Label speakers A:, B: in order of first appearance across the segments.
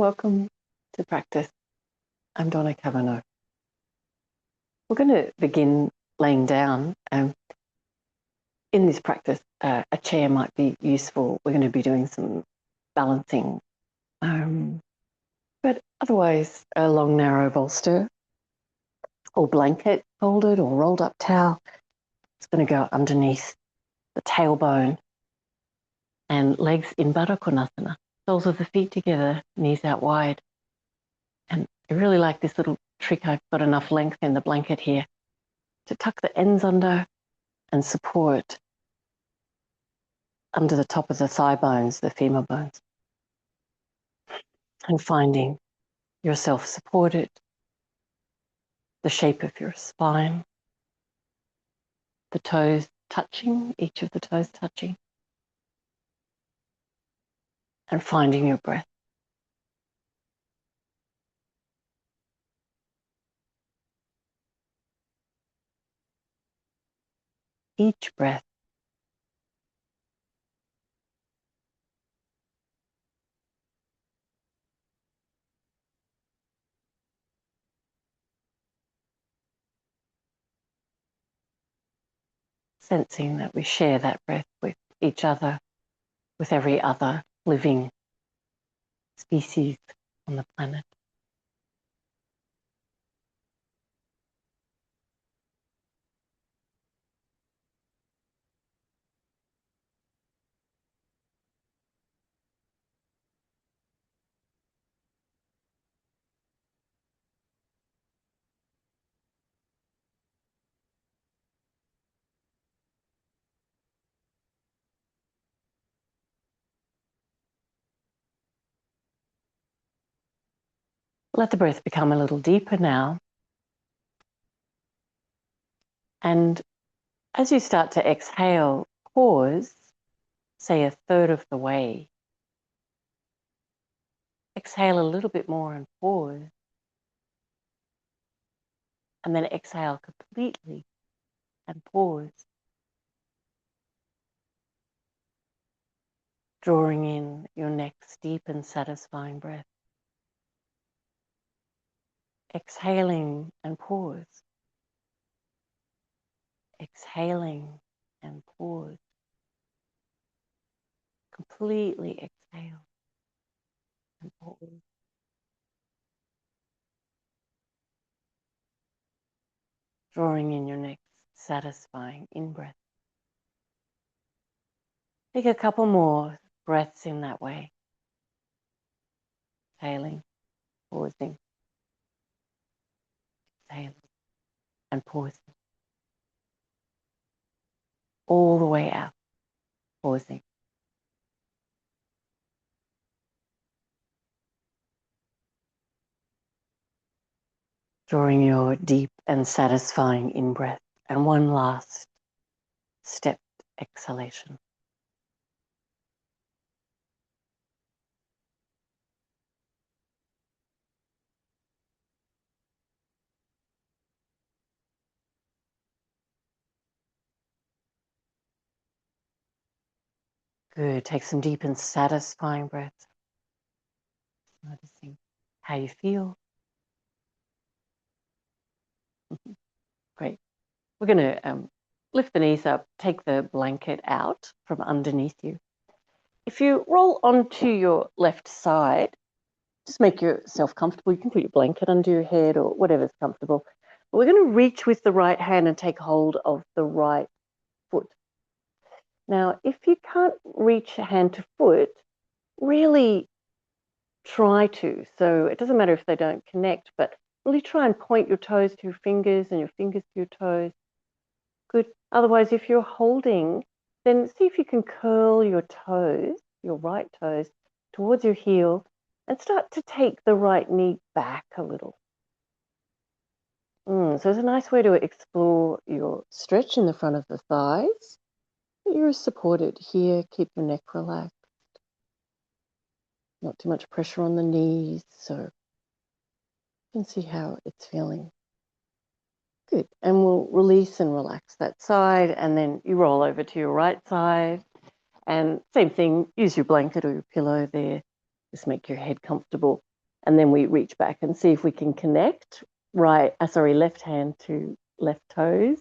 A: welcome to practice. I'm Donna Cavanough. We're going to begin laying down. In this practice, a chair might be useful. We're going to be doing some balancing, but otherwise a long narrow bolster or blanket folded or rolled up towel. It's going to go underneath the tailbone and legs in trikonasana. Soles of the feet together, knees out wide. And I really like this little trick. I've got enough length in the blanket here to tuck the ends under and support under the top of the thigh bones, the femur bones. And finding yourself supported, the shape of your spine, the toes touching, each of the toes touching, and finding your breath. Each breath sensing that we share that breath with each other, with every other living species on the planet. Let the breath become a little deeper now. And as you start to exhale, pause, say 1/3 of the way. Exhale a little bit more and pause. And then exhale completely and pause. Drawing in your next deep and satisfying breath. Exhaling and pause. Exhaling and pause. Completely exhale and pause. Drawing in your next satisfying in-breath. Take a couple more breaths in that way. Exhaling, pausing, exhaling, and pausing. All the way out, pausing. Drawing your deep and satisfying in-breath. And one last stepped exhalation. Good. Take some deep and satisfying breaths. Noticing how you feel. Great. We're going to lift the knees up, take the blanket out from underneath you. If you roll onto your left side, just make yourself comfortable. You can put your blanket under your head or whatever's comfortable. But we're going to reach with the right hand and take hold of the right foot. Now, if you can't reach hand to foot, really try to. So it doesn't matter if they don't connect, but really try and point your toes to your fingers and your fingers to your toes. Good. Otherwise, if you're holding, then see if you can curl your toes, your right toes, towards your heel and start to take the right knee back a little. So it's a nice way to explore your stretch in the front of the thighs. You're supported here. Keep your neck relaxed. Not too much pressure on the knees, so you can see how it's feeling. Good. And we'll release and relax that side, and then you roll over to your right side. And same thing, use your blanket or your pillow there. Just make your head comfortable. And then we reach back and see if we can connect left hand to left toes.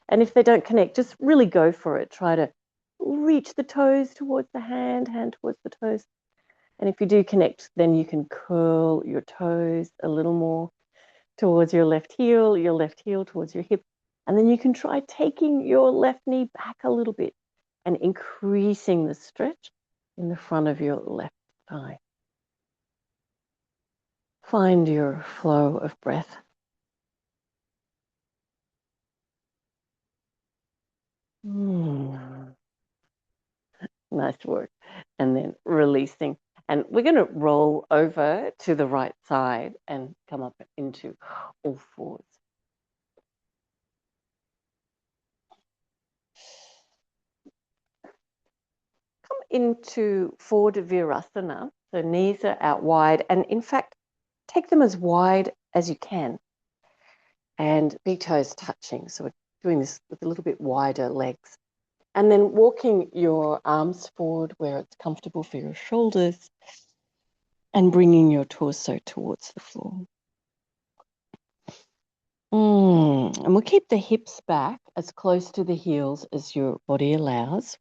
A: And if they don't connect, just really go for it. Try to reach the toes towards the hand towards the toes. And if you do connect, then you can curl your toes a little more towards your left heel towards your hip. And then you can try taking your left knee back a little bit and increasing the stretch in the front of your left thigh. Find your flow of breath. Nice work. And then releasing. And we're going to roll over to the right side and come up into all fours. Come into forward virasana. So knees are out wide. And in fact, take them as wide as you can. And big toes touching. So we're doing this with a little bit wider legs. And then walking your arms forward where it's comfortable for your shoulders and bringing your torso towards the floor. And we'll keep the hips back as close to the heels as your body allows.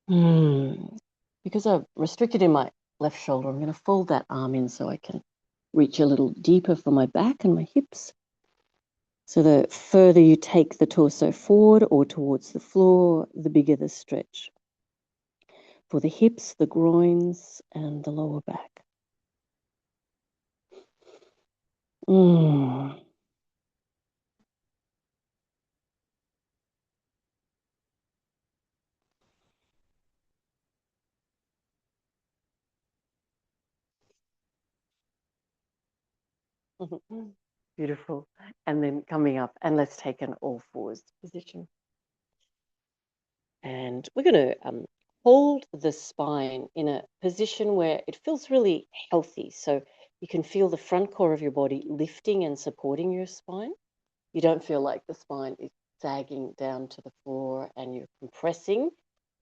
A: Because I've restricted in my left shoulder, I'm going to fold that arm in so I can reach a little deeper for my back and my hips. So the further you take the torso forward or towards the floor, the bigger the stretch. For the hips, the groins, and the lower back. Beautiful. And then coming up, and let's take an all fours position. And we're going to hold the spine in a position where it feels really healthy. So you can feel the front core of your body lifting and supporting your spine. You don't feel like the spine is sagging down to the floor and you're compressing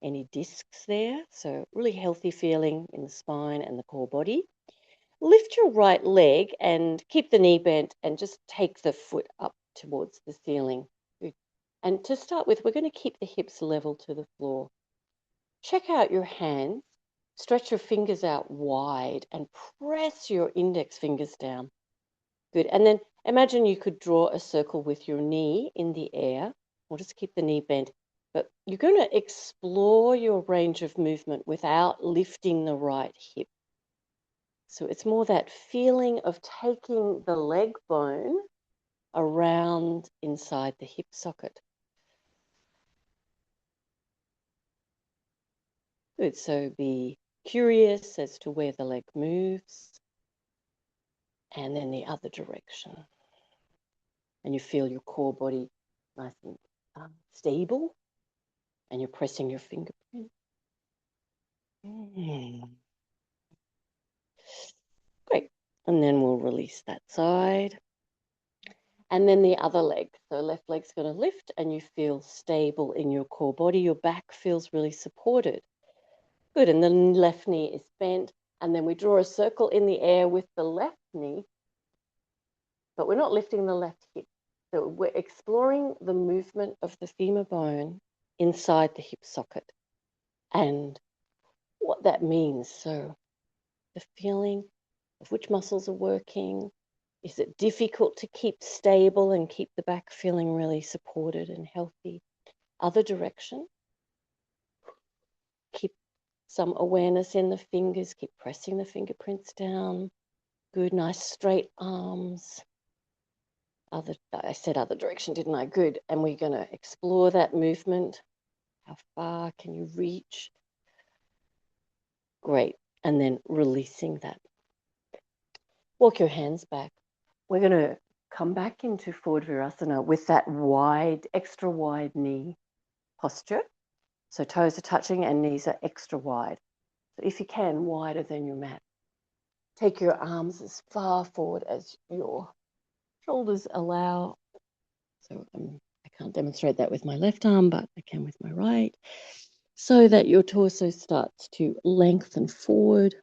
A: any discs there. So really healthy feeling in the spine and the core body. Lift your right leg and keep the knee bent and just take the foot up towards the ceiling. And to start with, we're going to keep the hips level to the floor. Check out your hands. Stretch your fingers out wide and press your index fingers down. Good. And then imagine you could draw a circle with your knee in the air. We'll just keep the knee bent. But you're going to explore your range of movement without lifting the right hip. So it's more that feeling of taking the leg bone around inside the hip socket. Good. So be curious as to where the leg moves and then the other direction. And you feel your core body nice and stable and you're pressing your fingerprint. Great. And then we'll release that side. And then the other leg. So left leg's going to lift and you feel stable in your core body. Your back feels really supported. Good. And the left knee is bent. And then we draw a circle in the air with the left knee, but we're not lifting the left hip. So we're exploring the movement of the femur bone inside the hip socket and what that means. So the feeling of which muscles are working. Is it difficult to keep stable and keep the back feeling really supported and healthy? Other direction. Keep some awareness in the fingers. Keep pressing the fingerprints down. Good, nice straight arms. I said other direction, didn't I? Good. And we're going to explore that movement. How far can you reach? Great. And then releasing that. Walk your hands back. We're going to come back into forward virasana with that wide, extra wide knee posture. So toes are touching and knees are extra wide. So if you can, wider than your mat. Take your arms as far forward as your shoulders allow. So I can't demonstrate that with my left arm, but I can with my right. So that your torso starts to lengthen forward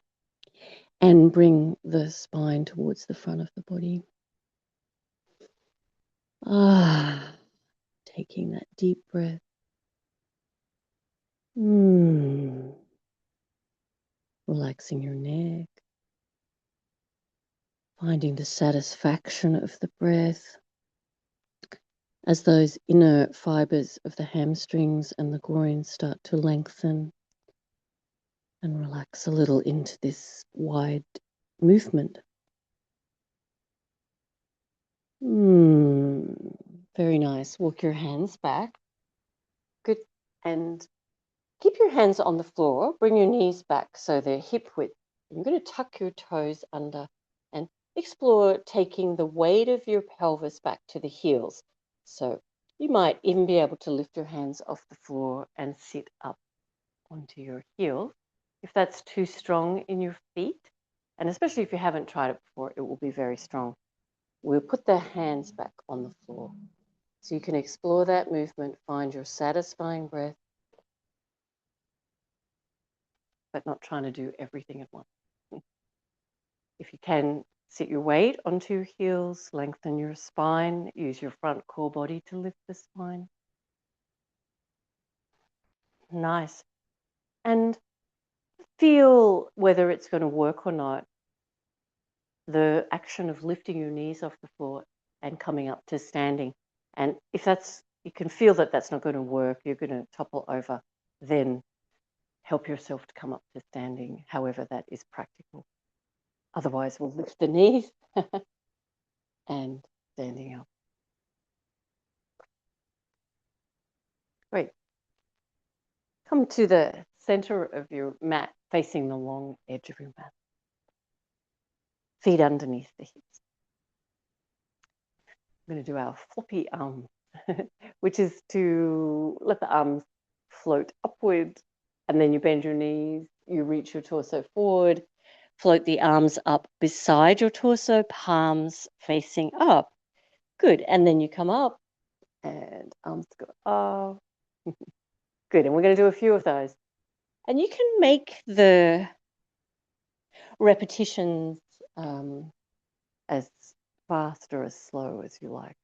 A: and bring the spine towards the front of the body. Taking that deep breath. Relaxing your neck. Finding the satisfaction of the breath as those inner fibers of the hamstrings and the groin start to lengthen and relax a little into this wide movement. Very nice. Walk your hands back. Good. And keep your hands on the floor. Bring your knees back so they're hip width. You're going to tuck your toes under and explore taking the weight of your pelvis back to the heels. So you might even be able to lift your hands off the floor and sit up onto your heels. If that's too strong in your feet, and especially if you haven't tried it before, it will be very strong. We'll put the hands back on the floor. So you can explore that movement, find your satisfying breath, but not trying to do everything at once. If you can, sit your weight onto your heels, lengthen your spine, use your front core body to lift the spine. Nice. And feel whether it's going to work or not, the action of lifting your knees off the floor and coming up to standing. And if you can feel that that's not going to work, you're going to topple over, then help yourself to come up to standing, however that is practical. Otherwise, we'll lift the knees and standing up. Great. Come to the center of your mat, facing the long edge of your mat. Feet underneath the hips. I'm going to do our floppy arms, which is to let the arms float upward, and then you bend your knees, you reach your torso forward, float the arms up beside your torso, palms facing up. Good. And then you come up and arms go up. Good. And we're going to do a few of those. And you can make the repetitions as fast or as slow as you like.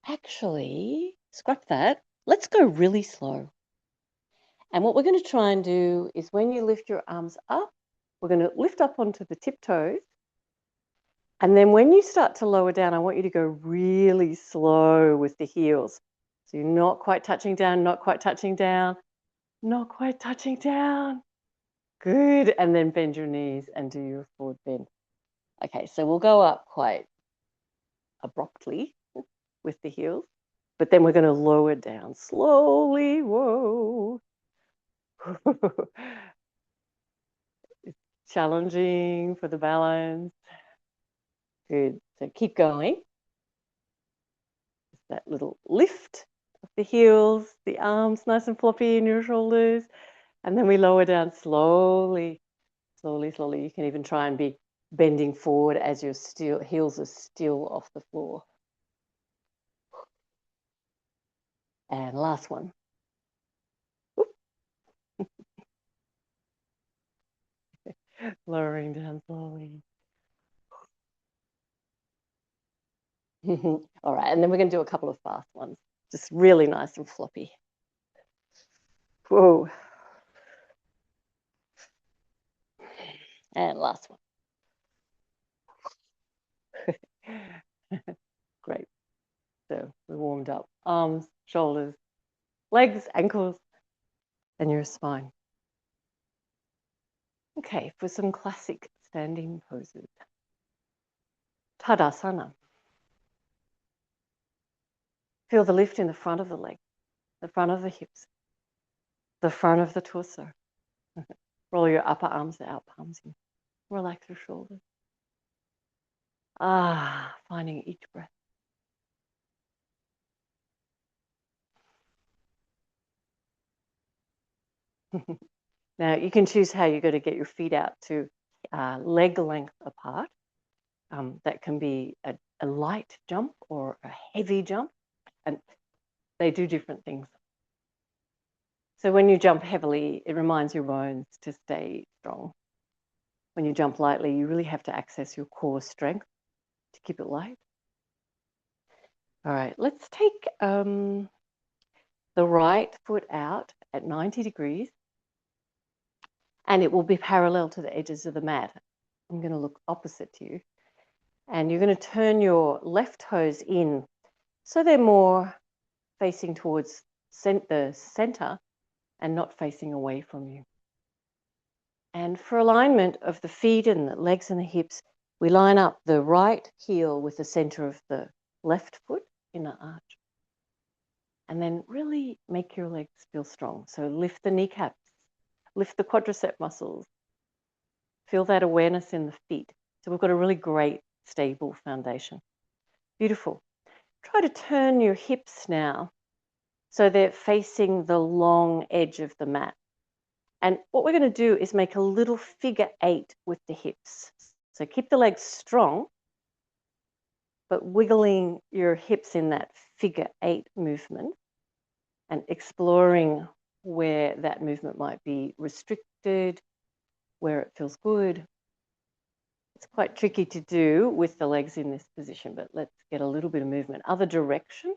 A: Actually, scrap that. Let's go really slow. And what we're going to try and do is when you lift your arms up, we're going to lift up onto the tiptoes. And then when you start to lower down, I want you to go really slow with the heels. So you're not quite touching down, not quite touching down, not quite touching down. Good. And then bend your knees and do your forward bend. Okay, so we'll go up quite abruptly with the heels, but then we're going to lower down slowly. Whoa. It's challenging for the balance. Good. So keep going. Just that little lift of the heels, the arms nice and floppy in your shoulders. And then we lower down slowly, slowly, slowly. You can even try and be bending forward as your heels are still off the floor. And last one. Lowering down slowly. All right, and then we're going to do a couple of fast ones, just really nice and floppy. Whoa. And last one. Great. So we warmed up arms, shoulders, legs, ankles, and your spine. Okay, for some classic standing poses. Tadasana. Feel the lift in the front of the leg, the front of the hips, the front of the torso. Roll your upper arms out, palms in. Relax your shoulders. Finding each breath. Now, you can choose how you're going to get your feet out to leg length apart. That can be a light jump or a heavy jump, and they do different things. So when you jump heavily, it reminds your bones to stay strong. when you jump lightly, you really have to access your core strength to keep it light. All right, let's take the right foot out at 90 degrees, and it will be parallel to the edges of the mat. I'm going to look opposite to you, and you're going to turn your left toes in so they're more facing towards the center and not facing away from you. And for alignment of the feet and the legs and the hips, we line up the right heel with the center of the left foot in the arch. And then really make your legs feel strong. So lift the kneecaps, lift the quadricep muscles, feel that awareness in the feet. So we've got a really great, stable foundation. Beautiful. Try to turn your hips now so they're facing the long edge of the mat. And what we're going to do is make a little figure 8 with the hips. So keep the legs strong, but wiggling your hips in that figure 8 movement and exploring where that movement might be restricted, where it feels good. It's quite tricky to do with the legs in this position, but let's get a little bit of movement. Other direction.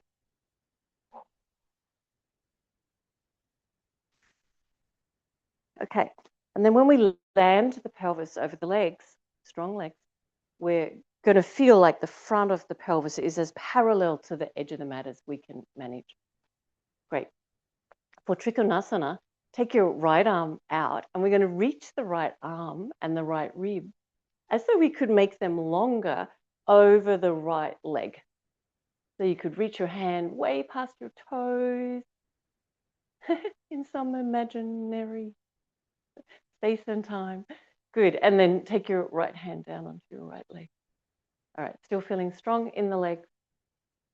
A: Okay, and then when we land the pelvis over the legs, strong legs, we're going to feel like the front of the pelvis is as parallel to the edge of the mat as we can manage. Great. For trikonasana, take your right arm out, and we're going to reach the right arm and the right rib as though we could make them longer over the right leg. So you could reach your hand way past your toes in some imaginary space and time. Good. And then take your right hand down onto your right leg. All right. Still feeling strong in the legs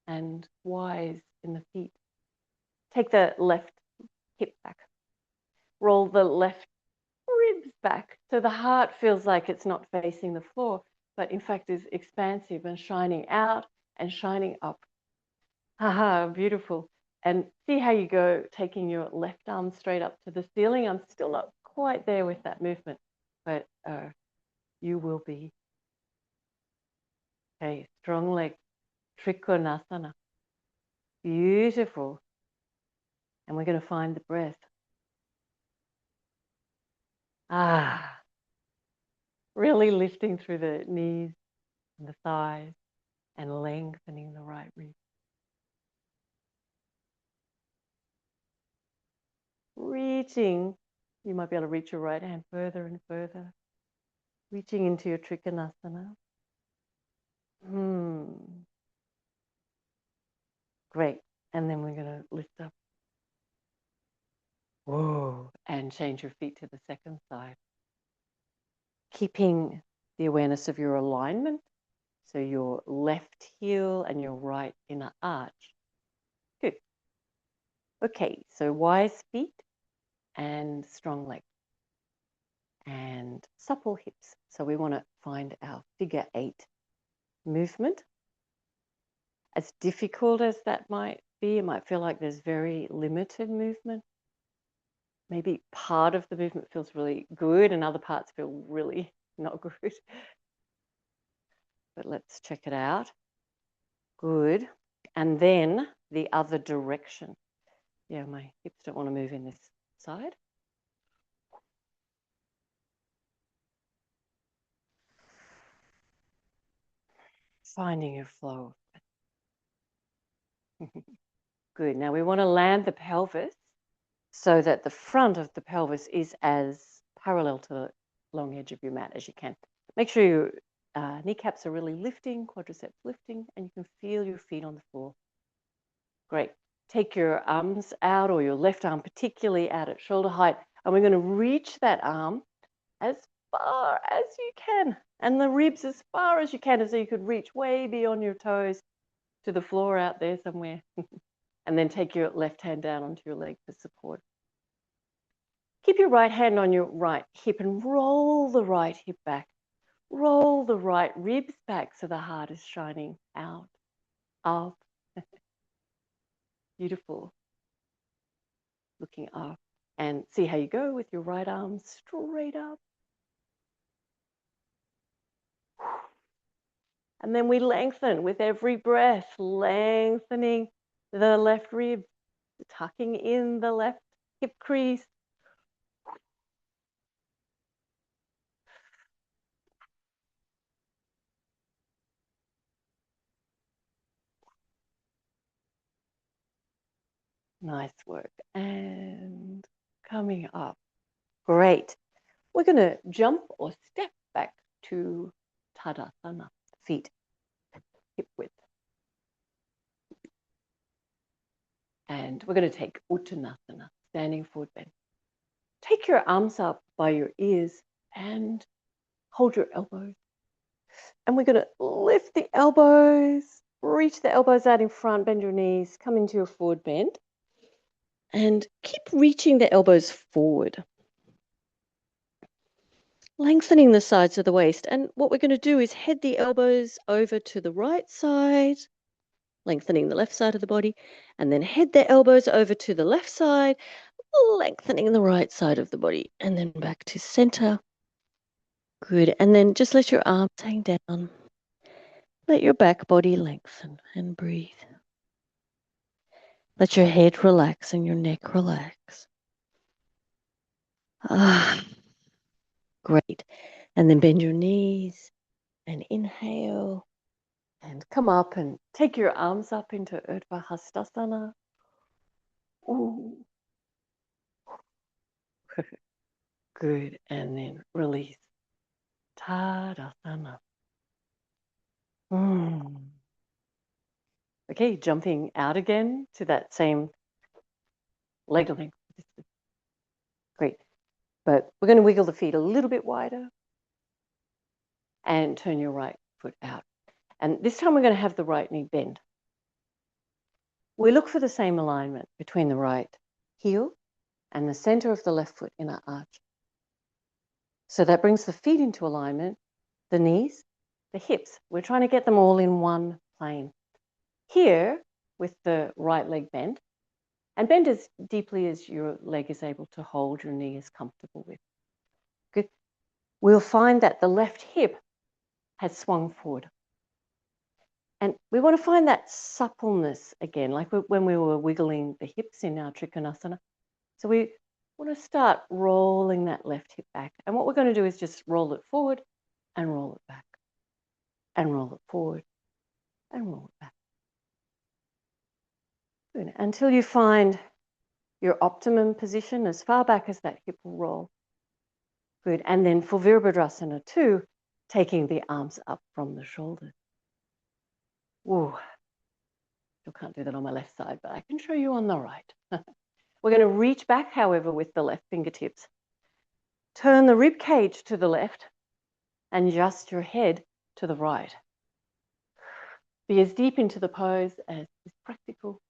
A: and wise in the feet. Take the left hip back. Roll the left ribs back. So the heart feels like it's not facing the floor, but in fact is expansive and shining out and shining up. Haha, beautiful. And see how you go, taking your left arm straight up to the ceiling. I'm still not quite there with that movement, but you will be. Okay, strong leg, trikonasana. Beautiful. And we're going to find the breath. Really lifting through the knees and the thighs and lengthening the right rib. Reaching, you might be able to reach your right hand further and further. Reaching into your trikonasana. Great. And then we're going to lift up. Whoa. And change your feet to the second side. Keeping the awareness of your alignment. So your left heel and your right inner arch. Good. Okay, so wise feet and strong legs. And supple hips. So we want to find our figure 8 movement. As difficult as that might be, it might feel like there's very limited movement. Maybe part of the movement feels really good and other parts feel really not good. But let's check it out. Good. And then the other direction. Yeah, my hips don't want to move in this side. Finding your flow. Good. Now we want to land the pelvis so that the front of the pelvis is as parallel to the long edge of your mat as you can. Make sure your kneecaps are really lifting, quadriceps lifting, and you can feel your feet on the floor. Great. Take your arms out, or your left arm particularly out at shoulder height, and we're going to reach that arm as far as you can, and the ribs as far as you can, so you could reach way beyond your toes to the floor out there somewhere. And then take your left hand down onto your leg for support. Keep your right hand on your right hip and roll the right hip back. Roll the right ribs back so the heart is shining out, up. Beautiful. Looking up. And see how you go with your right arm straight up. And then we lengthen with every breath, lengthening the left rib, tucking in the left hip crease. Nice work. And coming up. Great. We're going to jump or step back to Tadasana, feet hip width. And we're going to take Uttanasana, standing forward bend. Take your arms up by your ears and hold your elbows. And we're going to lift the elbows, reach the elbows out in front, bend your knees, come into your forward bend. And keep reaching the elbows forward, lengthening the sides of the waist. And what we're going to do is head the elbows over to the right side, lengthening the left side of the body, and then head the elbows over to the left side, lengthening the right side of the body, and then back to center. Good. And then just let your arms hang down. Let your back body lengthen and breathe. Let your head relax and your neck relax. Great. And then bend your knees and inhale and come up and take your arms up into Urdhva Hastasana. Ooh. Good. And then release. Tadasana. Okay, jumping out again to that same leg length. Great. But we're going to wiggle the feet a little bit wider and turn your right foot out. And this time we're going to have the right knee bend. We look for the same alignment between the right heel and the center of the left foot in our arch. So that brings the feet into alignment, the knees, the hips. We're trying to get them all in one plane. Here, with the right leg bent, and bend as deeply as your leg is able to hold, your knee is comfortable with. Good. We'll find that the left hip has swung forward. And we want to find that suppleness again, like when we were wiggling the hips in our trikonasana. So we want to start rolling that left hip back. And what we're going to do is just roll it forward and roll it back. And roll it forward and roll it back. Good. Until you find your optimum position as far back as that hip will roll. Good. And then for Virabhadrasana 2, taking the arms up from the shoulders. Whoa. Still can't do that on my left side, but I can show you on the right. We're going to reach back, however, with the left fingertips. Turn the rib cage to the left and adjust your head to the right. Be as deep into the pose as is practical.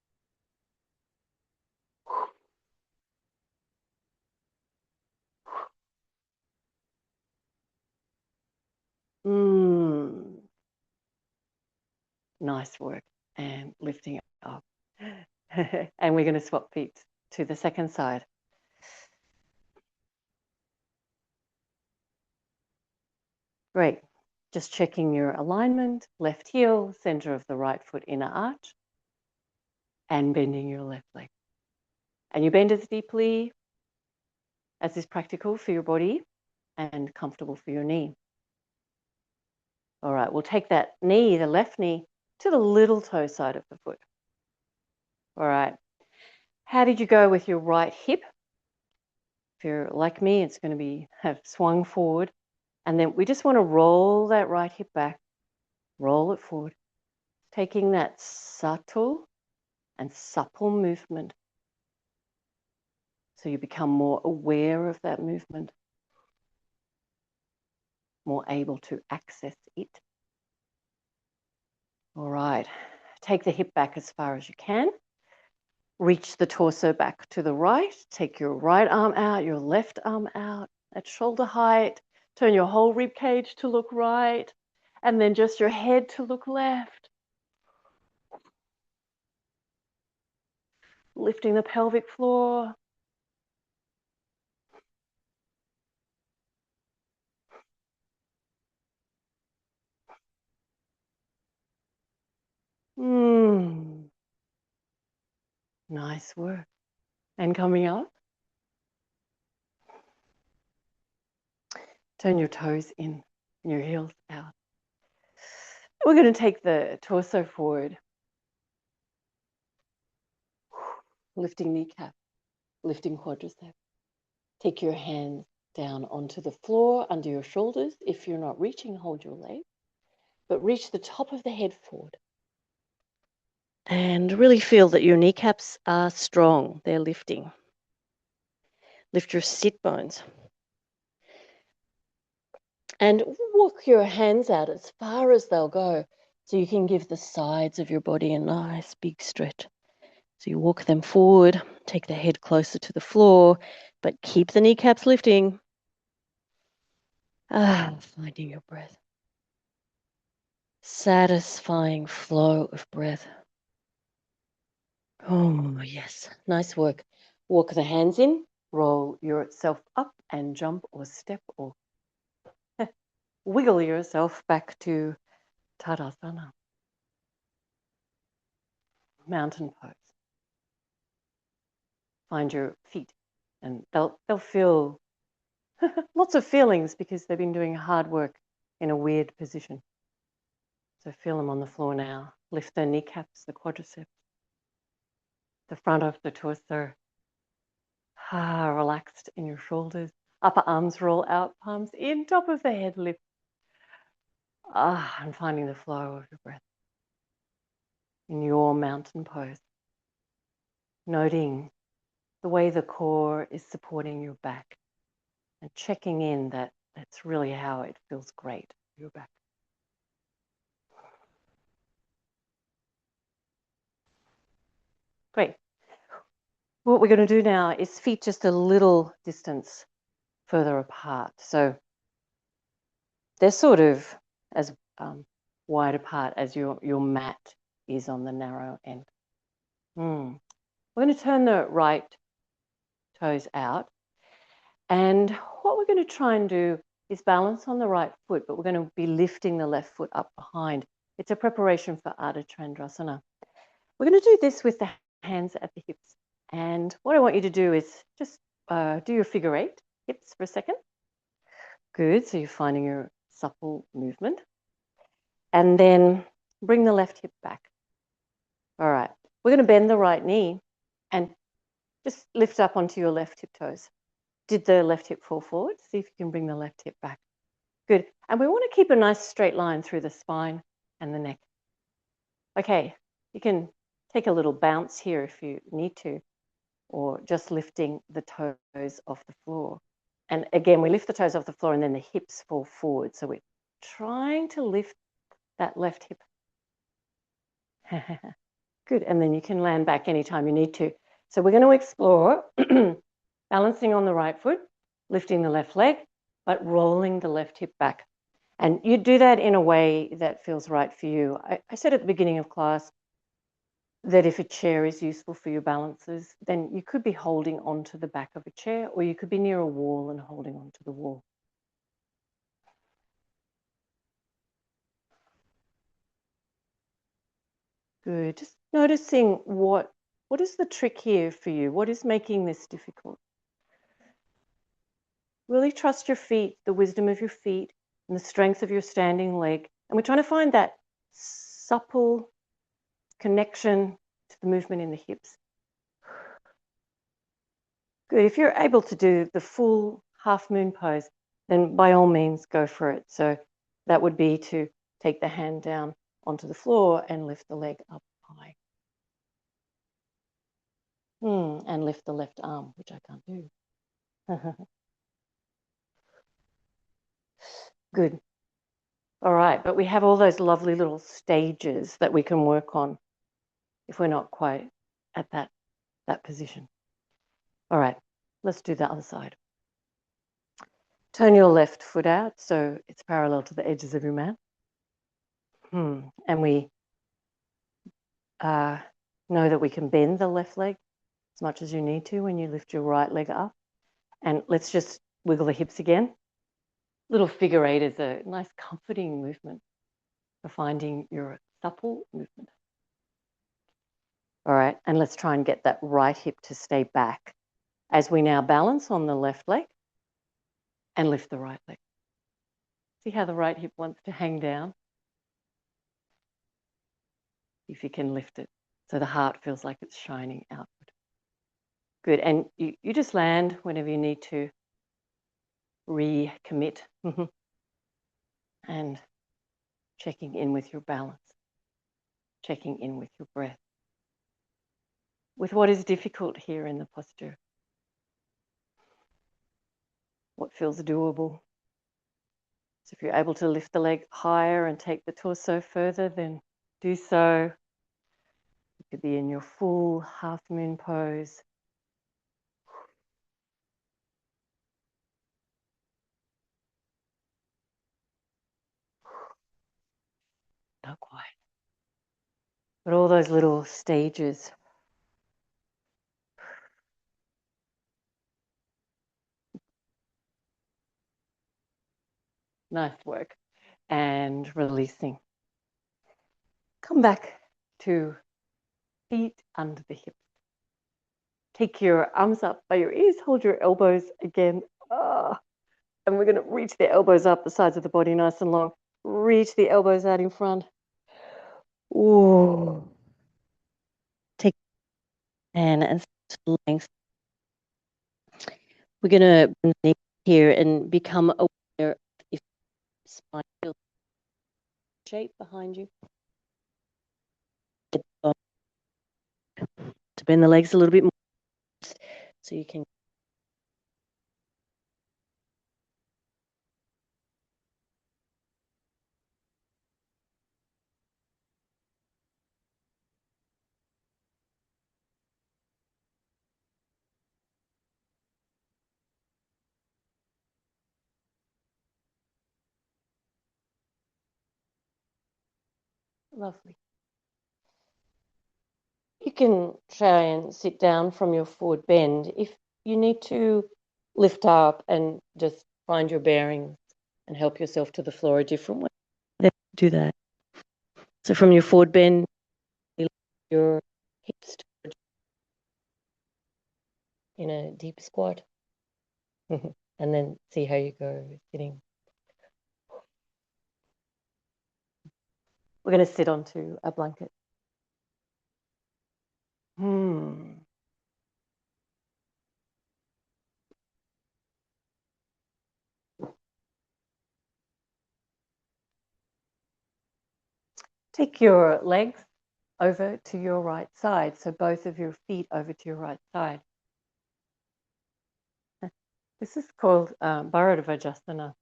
A: Nice work. And lifting it up. And we're going to swap feet to the second side. Great. Just checking your alignment, left heel, center of the right foot inner arch, and bending your left leg. And you bend as deeply as is practical for your body and comfortable for your knee. All right, we'll take that knee, the left knee, to the little toe side of the foot. All right. How did you go with your right hip? If you're like me, it's going to have swung forward. And then we just want to roll that right hip back, roll it forward, taking that subtle and supple movement. So you become more aware of that movement, more able to access it. All right, take the hip back as far as you can. Reach the torso back to the right. Take your right arm out, your left arm out at shoulder height. Turn your whole rib cage to look right, and then just your head to look left. Lifting the pelvic floor. Nice work. And coming up. Turn your toes in and your heels out. We're going to take the torso forward. Lifting kneecap, lifting quadricep. Take your hands down onto the floor under your shoulders. If you're not reaching, hold your leg, but reach the top of the head forward. And really feel that your kneecaps are strong. They're lifting. Lift your sit bones. And walk your hands out as far as they'll go so you can give the sides of your body a nice big stretch. So you walk them forward, take the head closer to the floor, but keep the kneecaps lifting. Finding your breath. Satisfying flow of breath. Oh, yes. Nice work. Walk the hands in, roll yourself up and jump or step or wiggle yourself back to Tadasana. Mountain pose. Find your feet and they'll feel lots of feelings because they've been doing hard work in a weird position. So feel them on the floor now. Lift the kneecaps, the quadriceps, the front of the torso. Relaxed in your shoulders. Upper arms roll out, palms in, top of the head lift. And finding the flow of your breath in your mountain pose. Noting the way the core is supporting your back and checking in that that's really how it feels great for your back. Great. What we're going to do now is feet just a little distance further apart. So they're sort of as wide apart as your mat is on the narrow end. We're going to turn the right toes out. And what we're going to try and do is balance on the right foot, but we're going to be lifting the left foot up behind. It's a preparation for Ardha Chandrasana. We're going to do this with the hands at the hips. And what I want you to do is just do your figure 8 hips for a second. Good, so you're finding your supple movement. And then bring the left hip back. All right, we're going to bend the right knee and just lift up onto your left hip toes. Did the left hip fall forward? See if you can bring the left hip back. Good. And we want to keep a nice straight line through the spine and the neck. Okay, you can take a little bounce here if you need to, or just lifting the toes off the floor. And again, we lift the toes off the floor and then the hips fall forward. So we're trying to lift that left hip. Good. And then you can land back anytime you need to. So we're going to explore balancing on the right foot, lifting the left leg, but rolling the left hip back. And you do that in a way that feels right for you. I said at the beginning of class that if a chair is useful for your balances, then you could be holding onto the back of a chair, or you could be near a wall and holding onto the wall. Good. Just noticing what is the trick here for you? What is making this difficult? Really trust your feet, the wisdom of your feet, and the strength of your standing leg. And we're trying to find that supple connection to the movement in the hips. Good. If you're able to do the full half moon pose, then by all means go for it. So that would be to take the hand down onto the floor and lift the leg up high. And lift the left arm, which I can't do. Good. All right, but we have all those lovely little stages that we can work on if we're not quite at that position. All right, let's do the other side. Turn your left foot out so it's parallel to the edges of your mat. And we know that we can bend the left leg as much as you need to when you lift your right leg up. And let's just wiggle the hips again. Little figure 8 is a nice comforting movement for finding your supple movement. All right, and let's try and get that right hip to stay back as we now balance on the left leg and lift the right leg. See how the right hip wants to hang down? If you can lift it so the heart feels like it's shining outward. Good, and you just land whenever you need to recommit and checking in with your balance, checking in with your breath, with what is difficult here in the posture, what feels doable. So if you're able to lift the leg higher and take the torso further, then do so. You could be in your full half moon pose. Not quite. But all those little stages. Nice work. And releasing. Come back to feet under the hips. Take your arms up by your ears, hold your elbows again. And we're going to reach the elbows up the sides of the body nice and long. Reach the elbows out in front. Ooh. Take and length. We're going to bend the knee here and become aware if spine feels shape behind you. To bend the legs a little bit more so you can. Lovely. You can try and sit down from your forward bend. If you need to lift up and just find your bearings and help yourself to the floor a different way, then do that. So from your forward bend, you lift your hips in a deep squat, and then see how you go sitting. We're going to sit onto a blanket. Take your legs over to your right side, so both of your feet over to your right side. This is called Bharadvajasana,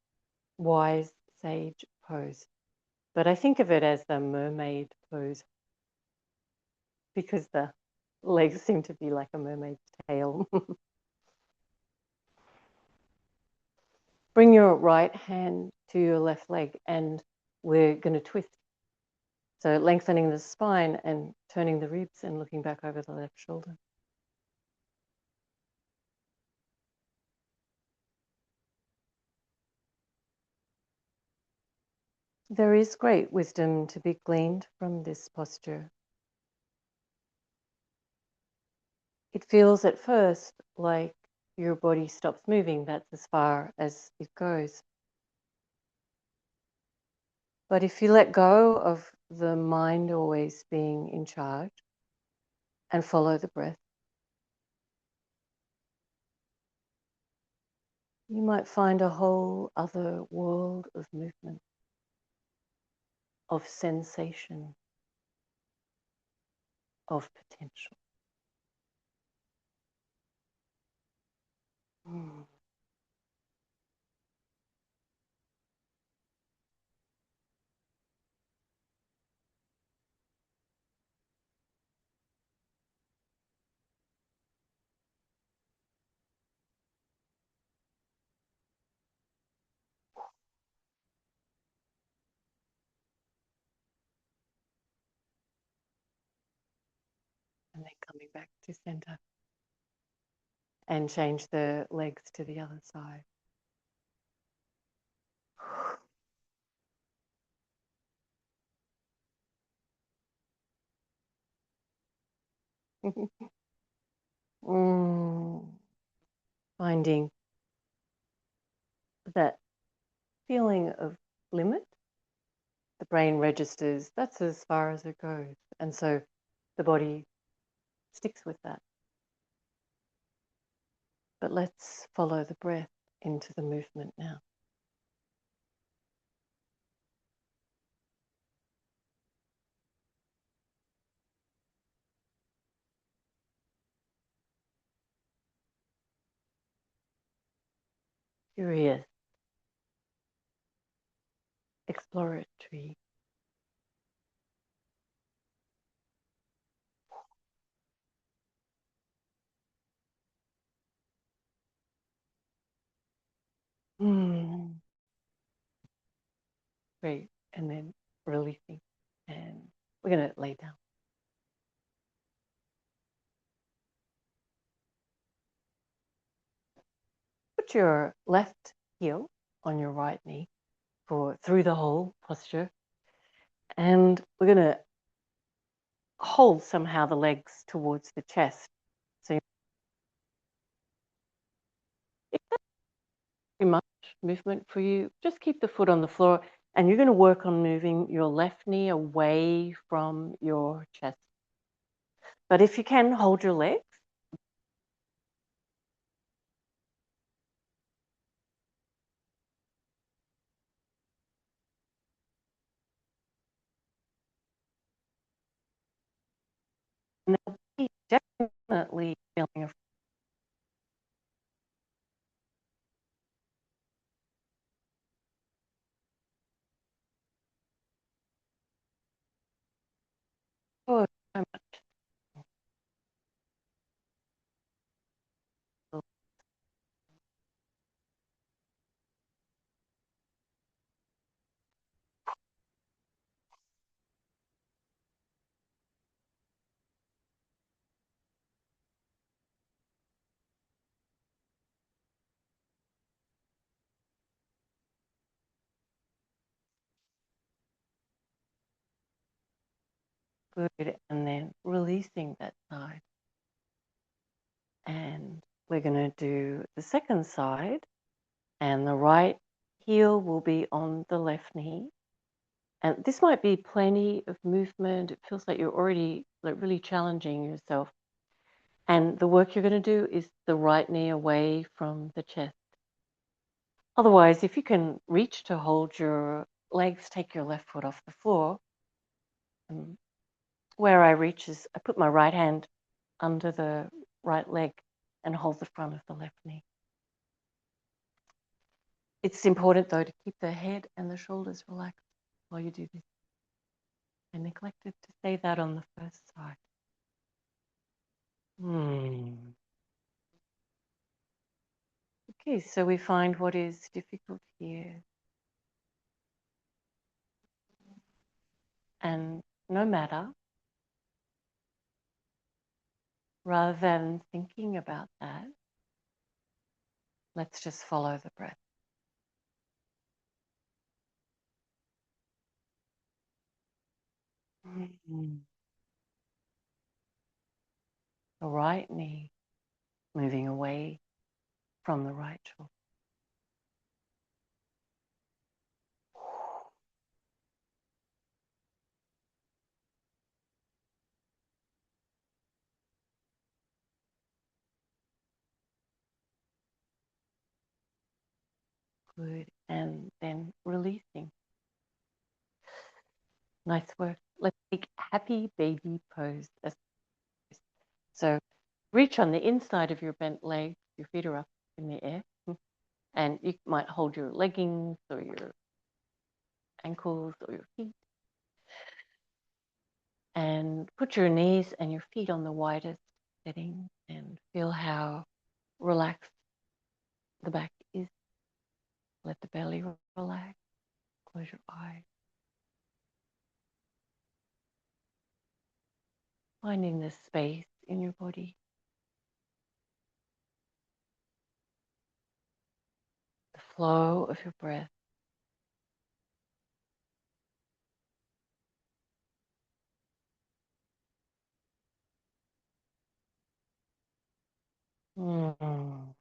A: wise sage pose. But I think of it as the mermaid pose because the legs seem to be like a mermaid's tail. Bring your right hand to your left leg and we're going to twist. So lengthening the spine and turning the ribs and looking back over the left shoulder. There is great wisdom to be gleaned from this posture. It feels at first like your body stops moving. That's as far as it goes. But if you let go of the mind always being in charge and follow the breath, you might find a whole other world of movement, of sensation, of potential. Mm. And then coming back to center and change the legs to the other side. Finding that feeling of limit, the brain registers that's as far as it goes. And so the body sticks with that. But let's follow the breath into the movement now. Curious, exploratory. Great. And then releasing. And we're going to lay down. Put your left heel on your right knee for through the hole posture. And we're going to hold somehow the legs towards the chest. So if that's too much movement for you, just keep the foot on the floor and you're going to work on moving your left knee away from your chest. But if you can, hold your legs. And they'll be definitely feeling a oh, so much. Good. And then releasing that side. And we're going to do the second side. And the right heel will be on the left knee. And this might be plenty of movement. It feels like you're already like really challenging yourself. And the work you're going to do is the right knee away from the chest. Otherwise, if you can reach to hold your legs, take your left foot off the floor. And where I reach is I put my right hand under the right leg and hold the front of the left knee. It's important, though, to keep the head and the shoulders relaxed while you do this. I neglected to say that on the first side. Okay, so we find what is difficult here. And no matter, rather than thinking about that, let's just follow the breath. The right knee moving away from the right shoulder. Good. And then releasing. Nice work. Let's take happy baby pose. So reach on the inside of your bent leg. Your feet are up in the air. And you might hold your leggings or your ankles or your feet. And put your knees and your feet on the widest setting and feel how relaxed the back is. Let the belly relax. Close your eyes. Finding this space in your body. The flow of your breath. Mm.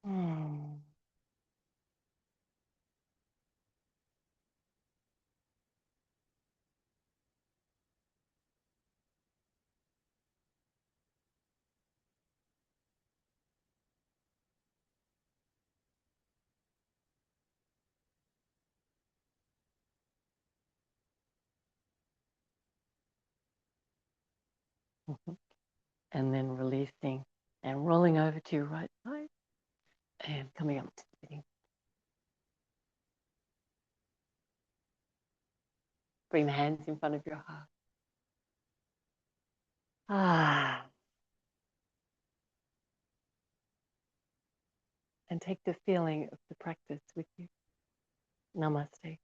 A: Mm. Mhm. And then releasing and rolling over to your right side and coming up to sitting. Bring the hands in front of your heart. Ah. And take the feeling of the practice with you. Namaste.